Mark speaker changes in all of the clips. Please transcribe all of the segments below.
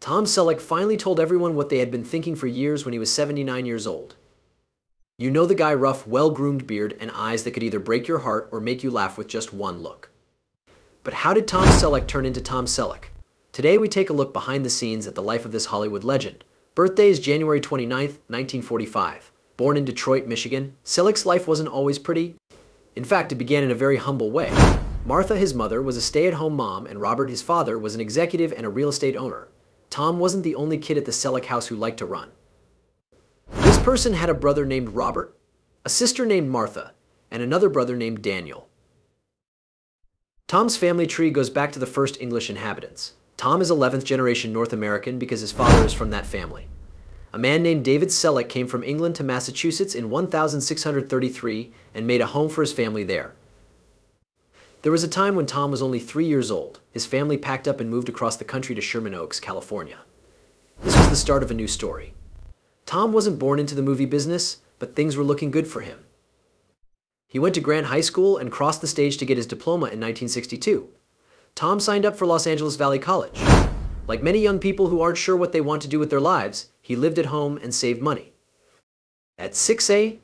Speaker 1: Tom Selleck finally told everyone what they had been thinking for years when he was 79 years old. You know the guy, rough, well-groomed beard and eyes that could either break your heart or make you laugh with just one look. But how did Tom Selleck turn into Tom Selleck? Today we take a look behind the scenes at the life of this Hollywood legend. Birthday is January 29th, 1945. Born in Detroit, Michigan, Selleck's life wasn't always pretty. In fact, it began in a very humble way. Martha, his mother, was a stay-at-home mom, and Robert, his father, was an executive and a real estate owner. Tom wasn't the only kid at the Selleck house who liked to run. This person had a brother named Robert, a sister named Martha, and another brother named Daniel. Tom's family tree goes back to the first English inhabitants. Tom is 11th generation North American because his father is from that family. A man named David Selleck came from England to Massachusetts in 1633 and made a home for his family there. There was a time when Tom was only 3 years old. His family packed up and moved across the country to Sherman Oaks, California. This was the start of a new story. Tom wasn't born into the movie business, but things were looking good for him. He went to Grant High School and crossed the stage to get his diploma in 1962. Tom signed up for Los Angeles Valley College. Like many young people who aren't sure what they want to do with their lives, he lived at home and saved money. At 6'8",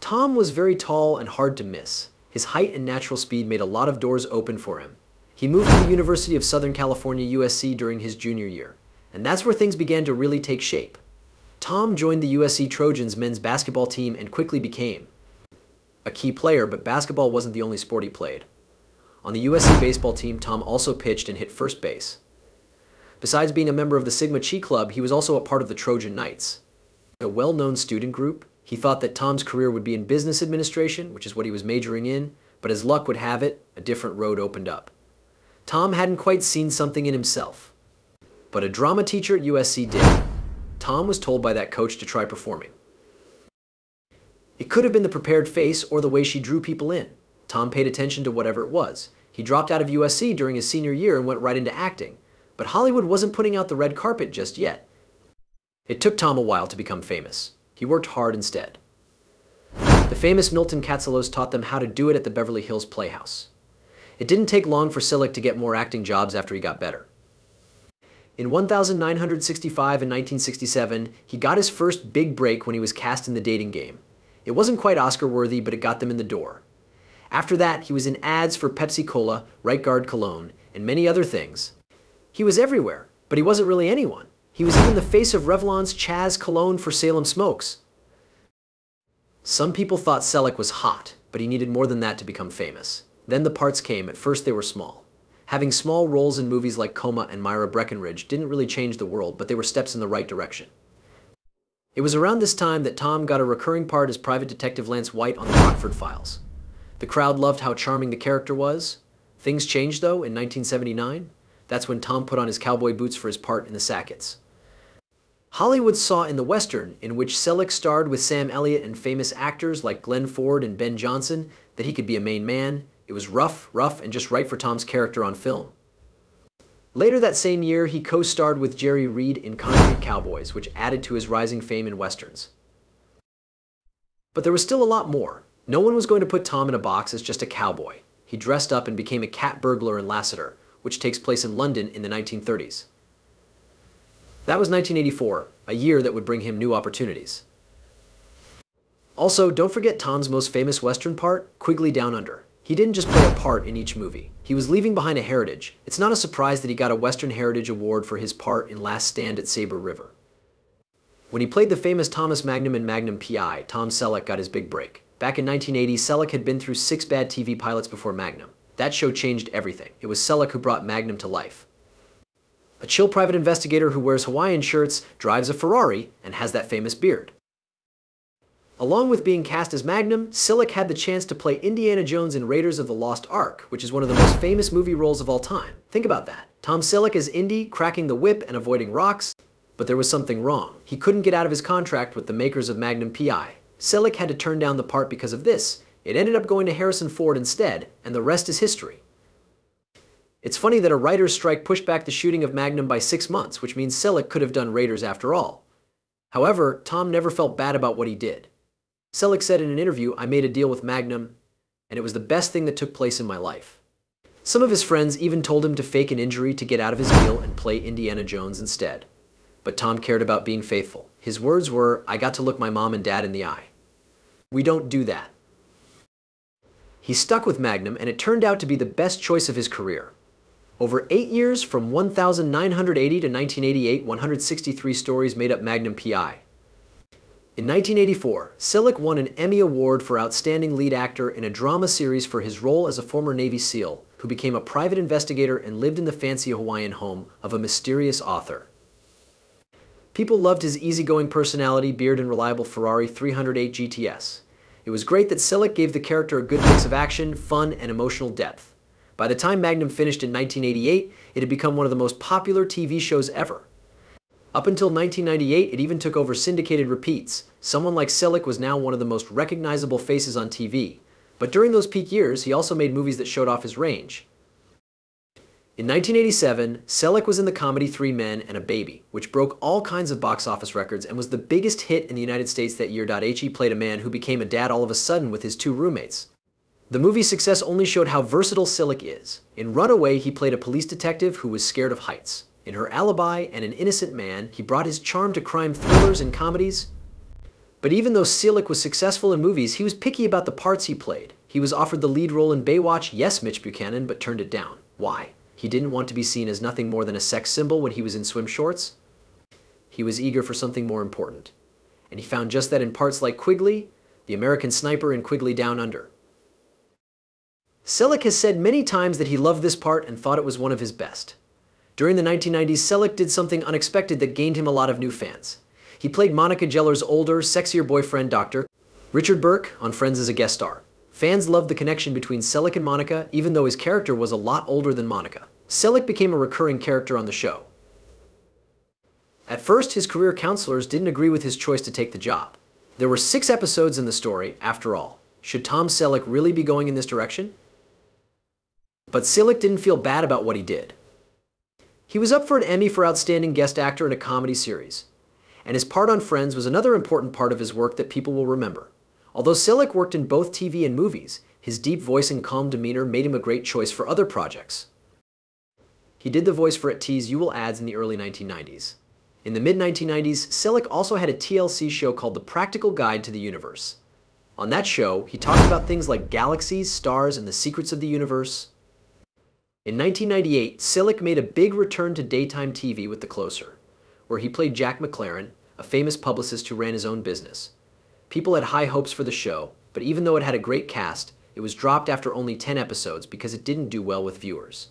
Speaker 1: Tom was very tall and hard to miss. His height and natural speed made a lot of doors open for him. He moved to the University of Southern California, USC during his junior year, and that's where things began to really take shape. Tom joined the USC Trojans men's basketball team and quickly became a key player, but basketball wasn't the only sport he played. On the USC baseball team, Tom also pitched and hit first base. Besides being a member of the Sigma Chi Club, he was also a part of the Trojan Knights, a well-known student group. He thought that Tom's career would be in business administration, which is what he was majoring in, but as luck would have it, a different road opened up. Tom hadn't quite seen something in himself, but a drama teacher at USC did. Tom was told by that coach to try performing. It could have been the prepared face or the way she drew people in. Tom paid attention to whatever it was. He dropped out of USC during his senior year and went right into acting. But Hollywood wasn't putting out the red carpet just yet. It took Tom a while to become famous. He worked hard instead. The famous Milton Katselos taught them how to do it at the Beverly Hills Playhouse. It didn't take long for Selleck to get more acting jobs after he got better. In 1965 and 1967, he got his first big break when he was cast in The Dating Game. It wasn't quite Oscar-worthy, but it got them in the door. After that, he was in ads for Pepsi-Cola, Right Guard Cologne, and many other things. He was everywhere, but he wasn't really anyone. He was even the face of Revlon's Chaz cologne for Salem Smokes. Some people thought Selleck was hot, but he needed more than that to become famous. Then the parts came. At first they were small. Having small roles in movies like Coma and Myra Breckinridge didn't really change the world, but they were steps in the right direction. It was around this time that Tom got a recurring part as Private Detective Lance White on the Rockford Files. The crowd loved how charming the character was. Things changed, though, in 1979. That's when Tom put on his cowboy boots for his part in The Sackets. Hollywood saw in the Western, in which Selleck starred with Sam Elliott and famous actors like Glenn Ford and Ben Johnson, that he could be a main man. It was rough, and just right for Tom's character on film. Later that same year, he co-starred with Jerry Reed in Concrete Cowboys, which added to his rising fame in Westerns. But there was still a lot more. No one was going to put Tom in a box as just a cowboy. He dressed up and became a cat burglar in Lassiter, which takes place in London in the 1930s. That was 1984, a year that would bring him new opportunities. Also, don't forget Tom's most famous Western part, Quigley Down Under. He didn't just play a part in each movie. He was leaving behind a heritage. It's not a surprise that he got a Western Heritage Award for his part in Last Stand at Sabre River. When he played the famous Thomas Magnum in Magnum PI, Tom Selleck got his big break. Back in 1980, Selleck had been through 6 bad TV pilots before Magnum. That show changed everything. It was Selleck who brought Magnum to life. A chill private investigator who wears Hawaiian shirts, drives a Ferrari, and has that famous beard. Along with being cast as Magnum, Selleck had the chance to play Indiana Jones in Raiders of the Lost Ark, which is one of the most famous movie roles of all time. Think about that. Tom Selleck as Indy, cracking the whip and avoiding rocks, but there was something wrong. He couldn't get out of his contract with the makers of Magnum PI. Selleck had to turn down the part because of this. It ended up going to Harrison Ford instead, and the rest is history. It's funny that a writer's strike pushed back the shooting of Magnum by 6 months, which means Selleck could have done Raiders after all. However, Tom never felt bad about what he did. Selleck said in an interview, "I made a deal with Magnum, and it was the best thing that took place in my life." Some of his friends even told him to fake an injury to get out of his meal and play Indiana Jones instead. But Tom cared about being faithful. His words were, "I got to look my mom and dad in the eye." We don't do that. He stuck with Magnum, and it turned out to be the best choice of his career. Over 8 years, from 1980 to 1988, 163 stories made up Magnum PI. In 1984, Selleck won an Emmy Award for Outstanding Lead Actor in a drama series for his role as a former Navy SEAL who became a private investigator and lived in the fancy Hawaiian home of a mysterious author. People loved his easygoing personality, beard, and reliable Ferrari 308 GTS. It was great that Selleck gave the character a good mix of action, fun, and emotional depth. By the time Magnum finished in 1988, it had become one of the most popular TV shows ever. Up until 1998, it even took over syndicated repeats. Someone like Selleck was now one of the most recognizable faces on TV. But during those peak years, he also made movies that showed off his range. In 1987, Selleck was in the comedy 3 Men and a Baby, which broke all kinds of box office records and was the biggest hit in the United States that year. He played a man who became a dad all of a sudden with his 2 roommates. The movie's success only showed how versatile Selleck is. In Runaway, he played a police detective who was scared of heights. In Her Alibi and An Innocent Man, he brought his charm to crime thrillers and comedies. But even though Selleck was successful in movies, he was picky about the parts he played. He was offered the lead role in Baywatch, yes, Mitch Buchanan, but turned it down. Why? He didn't want to be seen as nothing more than a sex symbol when he was in swim shorts. He was eager for something more important. And he found just that in parts like Quigley, the American Sniper in Quigley Down Under. Selleck has said many times that he loved this part and thought it was one of his best. During the 1990s, Selleck did something unexpected that gained him a lot of new fans. He played Monica Geller's older, sexier boyfriend, Dr. Richard Burke, on Friends as a guest star. Fans loved the connection between Selleck and Monica, even though his character was a lot older than Monica. Selleck became a recurring character on the show. At first, his career counselors didn't agree with his choice to take the job. There were 6 episodes in the story, after all. Should Tom Selleck really be going in this direction? But Selleck didn't feel bad about what he did. He was up for an Emmy for Outstanding Guest Actor in a Comedy Series. And his part on Friends was another important part of his work that people will remember. Although Selleck worked in both TV and movies, his deep voice and calm demeanor made him a great choice for other projects. He did the voice for At-T's You Will ads in the early 1990s. In the mid-1990s, Selleck also had a TLC show called The Practical Guide to the Universe. On that show, he talked about things like galaxies, stars, and the secrets of the universe. In 1998, Selleck made a big return to daytime TV with The Closer, where he played Jack McLaren, a famous publicist who ran his own business. People had high hopes for the show, but even though it had a great cast, it was dropped after only 10 episodes because it didn't do well with viewers.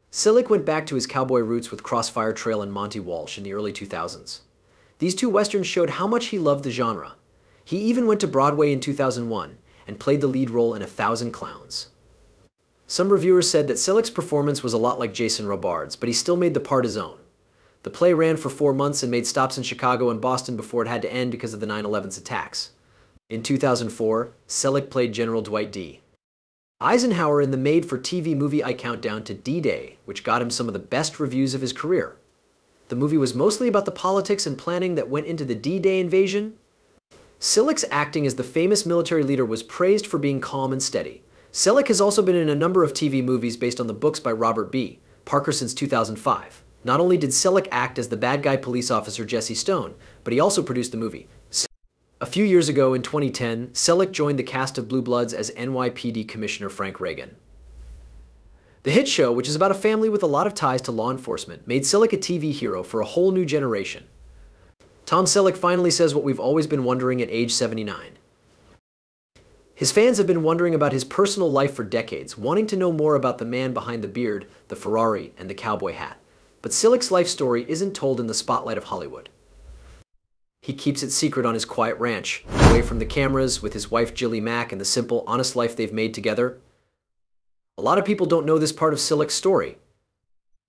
Speaker 1: Selleck went back to his cowboy roots with Crossfire Trail and Monty Walsh in the early 2000s. These 2 westerns showed how much he loved the genre. He even went to Broadway in 2001 and played the lead role in 1,000 Clowns. Some reviewers said that Selleck's performance was a lot like Jason Robards, but he still made the part his own. The play ran for 4 months and made stops in Chicago and Boston before it had to end because of the 9/11's attacks. In 2004, Selleck played General Dwight D. Eisenhower in the made-for-TV movie I Countdown to D-Day, which got him some of the best reviews of his career. The movie was mostly about the politics and planning that went into the D-Day invasion. Selleck's acting as the famous military leader was praised for being calm and steady. Selleck has also been in a number of TV movies based on the books by Robert B. Parker since 2005. Not only did Selleck act as the bad guy police officer Jesse Stone, but he also produced the movie. A few years ago, in 2010, Selleck joined the cast of Blue Bloods as NYPD Commissioner Frank Reagan. The hit show, which is about a family with a lot of ties to law enforcement, made Selleck a TV hero for a whole new generation. Tom Selleck finally says what we've always been wondering at age 79. His fans have been wondering about his personal life for decades, wanting to know more about the man behind the beard, the Ferrari, and the cowboy hat. But Selleck's life story isn't told in the spotlight of Hollywood. He keeps it secret on his quiet ranch, away from the cameras, with his wife Jilly Mack and the simple, honest life they've made together. A lot of people don't know this part of Selleck's story.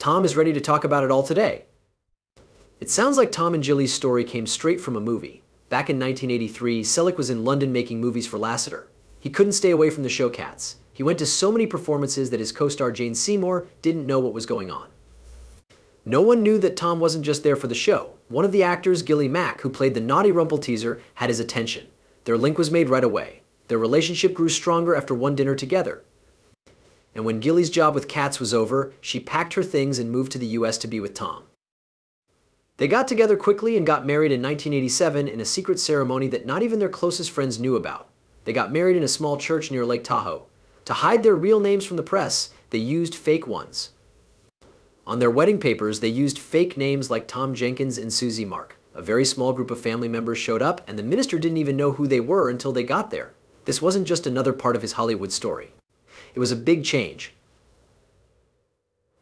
Speaker 1: Tom is ready to talk about it all today. It sounds like Tom and Jilly's story came straight from a movie. Back in 1983, Selleck was in London making movies for Lasseter. He couldn't stay away from the show Cats. He went to so many performances that his co-star Jane Seymour didn't know what was going on. No one knew that Tom wasn't just there for the show. One of the actors, Gilly Mack, who played the naughty Rumpelteazer, had his attention. Their link was made right away. Their relationship grew stronger after one dinner together. And when Gilly's job with Cats was over, she packed her things and moved to the US to be with Tom. They got together quickly and got married in 1987 in a secret ceremony that not even their closest friends knew about. They got married in a small church near Lake Tahoe. To hide their real names from the press, they used fake ones. On their wedding papers, they used fake names like Tom Jenkins and Susie Mark. A very small group of family members showed up, and the minister didn't even know who they were until they got there. This wasn't just another part of his Hollywood story. It was a big change.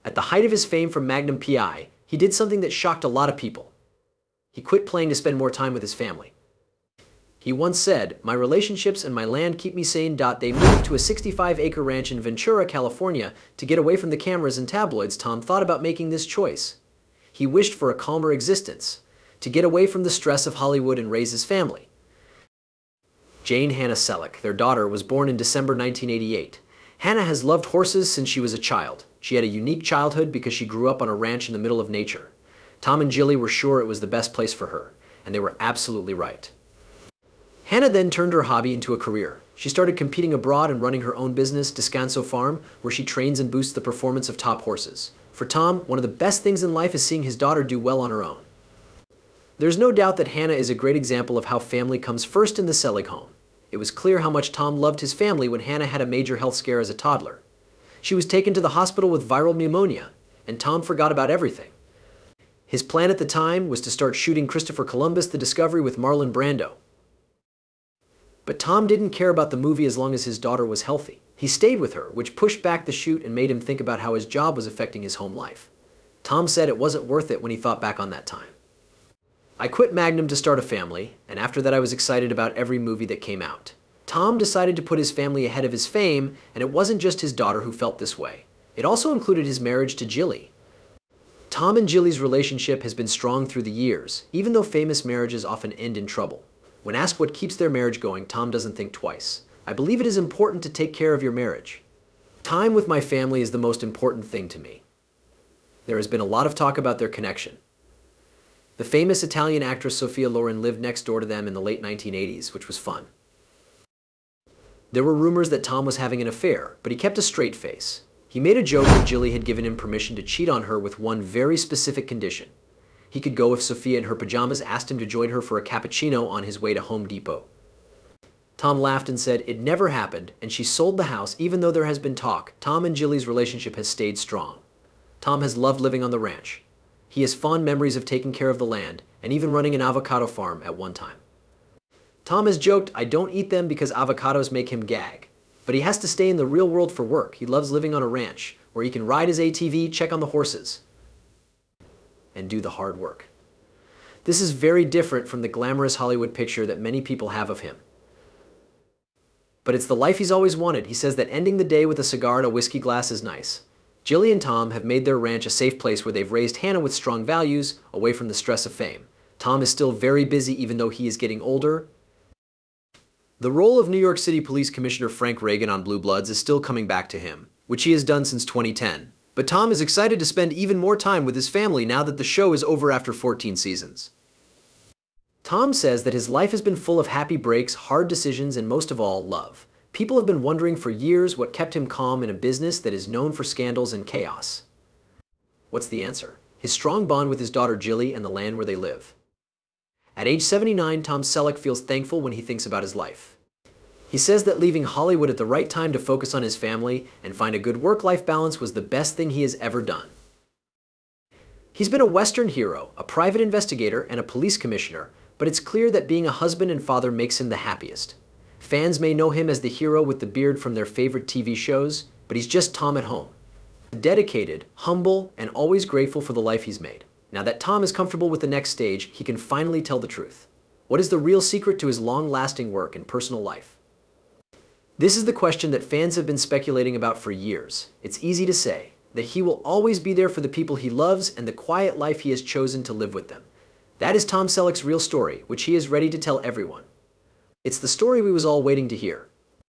Speaker 1: At the height of his fame from Magnum PI, he did something that shocked a lot of people. He quit playing to spend more time with his family. He once said, "My relationships and my land keep me sane." They moved to a 65-acre ranch in Ventura, California. To get away from the cameras and tabloids, Tom thought about making this choice. He wished for a calmer existence, to get away from the stress of Hollywood and raise his family. Jane Hannah Selleck, their daughter, was born in December 1988. Hannah has loved horses since she was a child. She had a unique childhood because she grew up on a ranch in the middle of nature. Tom and Jilly were sure it was the best place for her, and they were absolutely right. Hannah then turned her hobby into a career. She started competing abroad and running her own business, Descanso Farm, where she trains and boosts the performance of top horses. For Tom, one of the best things in life is seeing his daughter do well on her own. There's no doubt that Hannah is a great example of how family comes first in the Selleck home. It was clear how much Tom loved his family when Hannah had a major health scare as a toddler. She was taken to the hospital with viral pneumonia, and Tom forgot about everything. His plan at the time was to start shooting Christopher Columbus: The Discovery with Marlon Brando. But Tom didn't care about the movie as long as his daughter was healthy. He stayed with her, which pushed back the shoot and made him think about how his job was affecting his home life. Tom said it wasn't worth it when he thought back on that time. "I quit Magnum to start a family, and after that I was excited about every movie that came out." Tom decided to put his family ahead of his fame, and it wasn't just his daughter who felt this way. It also included his marriage to Jilly. Tom and Jilly's relationship has been strong through the years, even though famous marriages often end in trouble. When asked what keeps their marriage going, Tom doesn't think twice. "I believe it is important to take care of your marriage. Time with my family is the most important thing to me." There has been a lot of talk about their connection. The famous Italian actress Sophia Loren lived next door to them in the late 1980s, which was fun. There were rumors that Tom was having an affair, but he kept a straight face. He made a joke that Jilly had given him permission to cheat on her with one very specific condition. He could go if Sophia in her pajamas asked him to join her for a cappuccino on his way to Home Depot. Tom laughed and said it never happened, and she sold the house even though there has been talk. Tom and Jilly's relationship has stayed strong. Tom has loved living on the ranch. He has fond memories of taking care of the land, and even running an avocado farm at one time. Tom has joked, "I don't eat them because avocados make him gag." But he has to stay in the real world for work. He loves living on a ranch, where he can ride his ATV, check on the horses, and do the hard work. This is very different from the glamorous Hollywood picture that many people have of him. But it's the life he's always wanted. He says that ending the day with a cigar and a whiskey glass is nice. Jilly and Tom have made their ranch a safe place where they've raised Hannah with strong values, away from the stress of fame. Tom is still very busy even though he is getting older. The role of New York City Police Commissioner Frank Reagan on Blue Bloods is still coming back to him, which he has done since 2010. But Tom is excited to spend even more time with his family now that the show is over after 14 seasons. Tom says that his life has been full of happy breaks, hard decisions, and most of all, love. People have been wondering for years what kept him calm in a business that is known for scandals and chaos. What's the answer? His strong bond with his daughter Jilly and the land where they live. At age 79, Tom Selleck feels thankful when he thinks about his life. He says that leaving Hollywood at the right time to focus on his family and find a good work-life balance was the best thing he has ever done. He's been a Western hero, a private investigator, and a police commissioner, but it's clear that being a husband and father makes him the happiest. Fans may know him as the hero with the beard from their favorite TV shows, but he's just Tom at home. Dedicated, humble, and always grateful for the life he's made. Now that Tom is comfortable with the next stage, he can finally tell the truth. What is the real secret to his long-lasting work and personal life? This is the question that fans have been speculating about for years. It's easy to say that he will always be there for the people he loves and the quiet life he has chosen to live with them. That is Tom Selleck's real story, which he is ready to tell everyone. It's the story we was all waiting to hear.